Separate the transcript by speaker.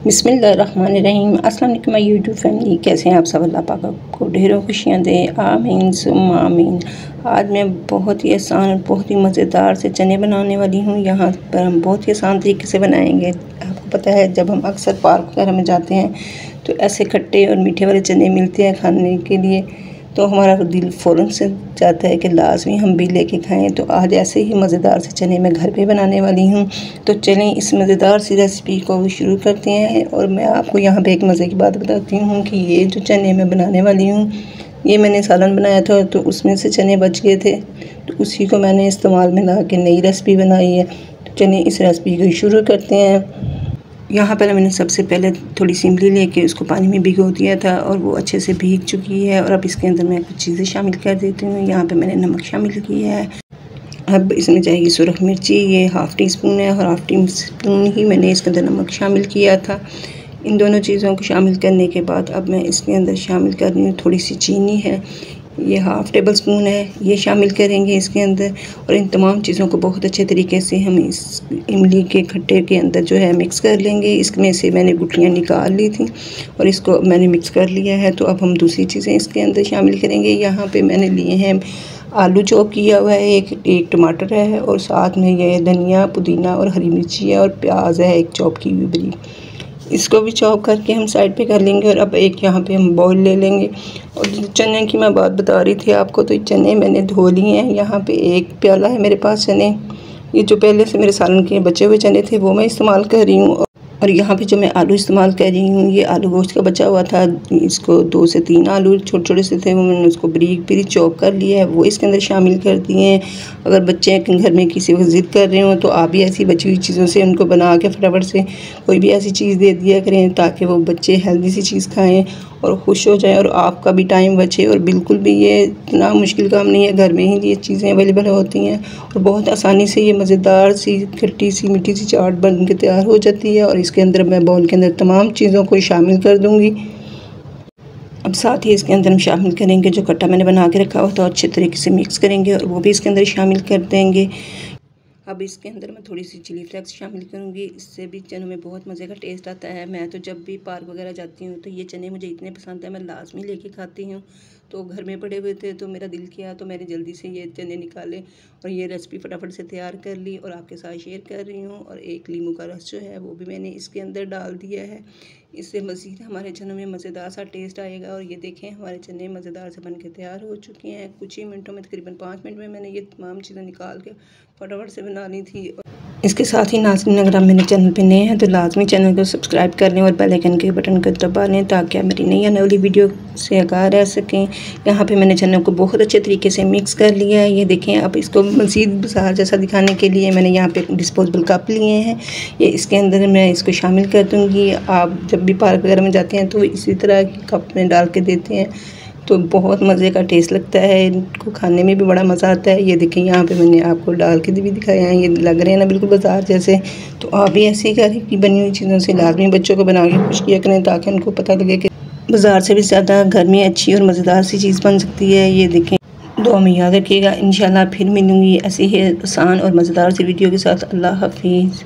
Speaker 1: बिस्मिल्लाहिर्रहमानिर्रहीम। अस्सलाम वालेकुम माय यूट्यूब फैमिली, कैसे हैं आप सब? अल्लाह पाक आपको ढेरों खुशियाँ दे, आमीन सुम्मा आमीन। आज मैं बहुत ही आसान और बहुत ही मज़ेदार से चने बनाने वाली हूँ। यहाँ पर हम बहुत ही आसान तरीके से बनाएंगे। आपको पता है जब हम अक्सर पार्क वगैरह में जाते हैं तो ऐसे खट्टे और मीठे वाले चने मिलते हैं खाने के लिए, तो हमारा दिल फ़ौरन से चाहता है कि लाजमी हम भी लेके खाएं। तो आज ऐसे ही मज़ेदार से चने मैं घर पे बनाने वाली हूँ। तो चलें इस मज़ेदार सी रेसिपी को शुरू करते हैं। और मैं आपको यहाँ पे एक मज़े की बात बताती हूँ कि ये जो चने मैं बनाने वाली हूँ, ये मैंने सालन बनाया था तो उसमें से चने बच गए थे, तो उसी को मैंने इस्तेमाल में ला के नई रेसिपी बनाई है। तो चलिए इस रेसिपी को शुरू करते हैं। यहाँ पर मैंने सबसे पहले थोड़ी सी इमली लेके उसको पानी में भिगो दिया था और वो अच्छे से भीग चुकी है। और अब इसके अंदर मैं कुछ चीज़ें शामिल कर देती हूँ। यहाँ पे मैंने नमक शामिल किया है। अब इसमें जाएगी सुरख मिर्ची, ये हाफ़ टी स्पून है और हाफ़ टी स्पून ही मैंने इसके अंदर नमक शामिल किया था। इन दोनों चीज़ों को शामिल करने के बाद अब मैं इसके अंदर शामिल कर रही हूँ थोड़ी सी चीनी है, ये हाफ़ टेबल स्पून है, ये शामिल करेंगे इसके अंदर। और इन तमाम चीज़ों को बहुत अच्छे तरीके से हम इस इमली के खट्टे के अंदर जो है मिक्स कर लेंगे। इसमें से मैंने गुठलियाँ निकाल ली थी और इसको मैंने मिक्स कर लिया है। तो अब हम दूसरी चीज़ें इसके अंदर शामिल करेंगे। यहाँ पे मैंने लिए हैं आलू चॉप किया हुआ है, एक टमाटर है और साथ में ये धनिया, पुदीना और हरी मिर्ची है और प्याज है एक चॉप की हुई बड़ी। इसको भी चॉप करके हम साइड पे कर लेंगे। और अब एक यहाँ पे हम बॉईल ले लेंगे। और चने की मैं बात बता रही थी आपको, तो चने मैंने धो लिए हैं। यहाँ पे एक प्याला है मेरे पास चने, ये जो पहले से मेरे सालन के बचे हुए चने थे वो मैं इस्तेमाल कर रही हूँ। और यहाँ पे जो मैं आलू इस्तेमाल कर रही हूँ, ये आलू गोश्त का बचा हुआ था। इसको 2 से 3 आलू छोटे छोटे से थे, वो मैंने उसको बारीक चॉप कर लिया है, वो इसके अंदर शामिल कर दिए हैं। अगर बच्चे घर में किसी वक्त ज़िद कर रहे हो तो आप भी ऐसी बची हुई चीज़ों से उनको बना के फटाफट से कोई भी ऐसी चीज़ दे दिया करें ताकि वो बच्चे हेल्दी सी चीज़ खाएँ और खुश हो जाएं और आपका भी टाइम बचे। और बिल्कुल भी ये इतना मुश्किल काम नहीं है, घर में ही ये चीज़ें अवेलेबल होती हैं और बहुत आसानी से ये मज़ेदार सी खट्टी सी मीठी सी चाट बन के तैयार हो जाती है। और इसके अंदर मैं बाउल के अंदर तमाम चीज़ों को शामिल कर दूँगी। अब साथ ही इसके अंदर हम शामिल करेंगे जो खट्टा मैंने बना के रखा हुआ था, अच्छे तरीके से मिक्स करेंगे और वो भी इसके अंदर शामिल कर देंगे। अब इसके अंदर मैं थोड़ी सी चिली फ्लेक्स शामिल करूँगी, इससे भी चनों में बहुत मज़े का टेस्ट आता है। मैं तो जब भी पार्क वगैरह जाती हूँ तो ये चने मुझे इतने पसंद है, मैं लाजमी लेके खाती हूँ। तो घर में पड़े हुए थे तो मेरा दिल किया तो मैंने जल्दी से ये चने निकाले और ये रेसिपी फटाफट से तैयार कर ली और आपके साथ शेयर कर रही हूँ। और एक नींबू का रस जो है वो भी मैंने इसके अंदर डाल दिया है, इससे मज़ीद हमारे चनों में मज़ेदार सा टेस्ट आएगा। और ये देखें हमारे चने मज़ेदार से बन के तैयार हो चुके हैं। कुछ ही मिनटों में, तकरीबन 5 मिनट में मैंने ये तमाम चीज़ें निकाल के फटाफट से बना ली थी। इसके साथ ही नाज़रीन, अगर आप मेरे चैनल पे नए हैं तो लाजमी चैनल को सब्सक्राइब कर लें और बेल आइकन के बटन को दबा लें ताकि आप मेरी नई आने वाली वीडियो से आगाह रह सकें। यहाँ पे मैंने चनों को बहुत अच्छे तरीके से मिक्स कर लिया है। ये देखें, अब इसको मज़ीद बाजार जैसा दिखाने के लिए मैंने यहाँ पे डिस्पोजेबल कप लिए हैं, ये इसके अंदर मैं इसको शामिल कर दूँगी। आप जब भी पार्क वगैरह में जाते हैं तो इसी तरह के कप में डाल के देते हैं तो बहुत मज़े का टेस्ट लगता है, इनको खाने में भी बड़ा मज़ा आता है। ये देखें यहाँ पे मैंने आपको डाल के भी दिखाया है, ये लग रहे हैं ना बिल्कुल बाजार जैसे। तो आप भी ऐसे ही घर की बनी हुई चीज़ों से लाजमी बच्चों को बना के खुश किया करें ताकि उनको पता लगे कि बाज़ार से भी ज़्यादा घर में अच्छी और मज़ेदार सी चीज़ बन सकती है। ये देखें, दुआ में याद रखिएगा। इंशाल्लाह फिर मिलूँगी ऐसी ही आसान और मज़ेदार सी वीडियो के साथ। अल्लाह हाफिज़।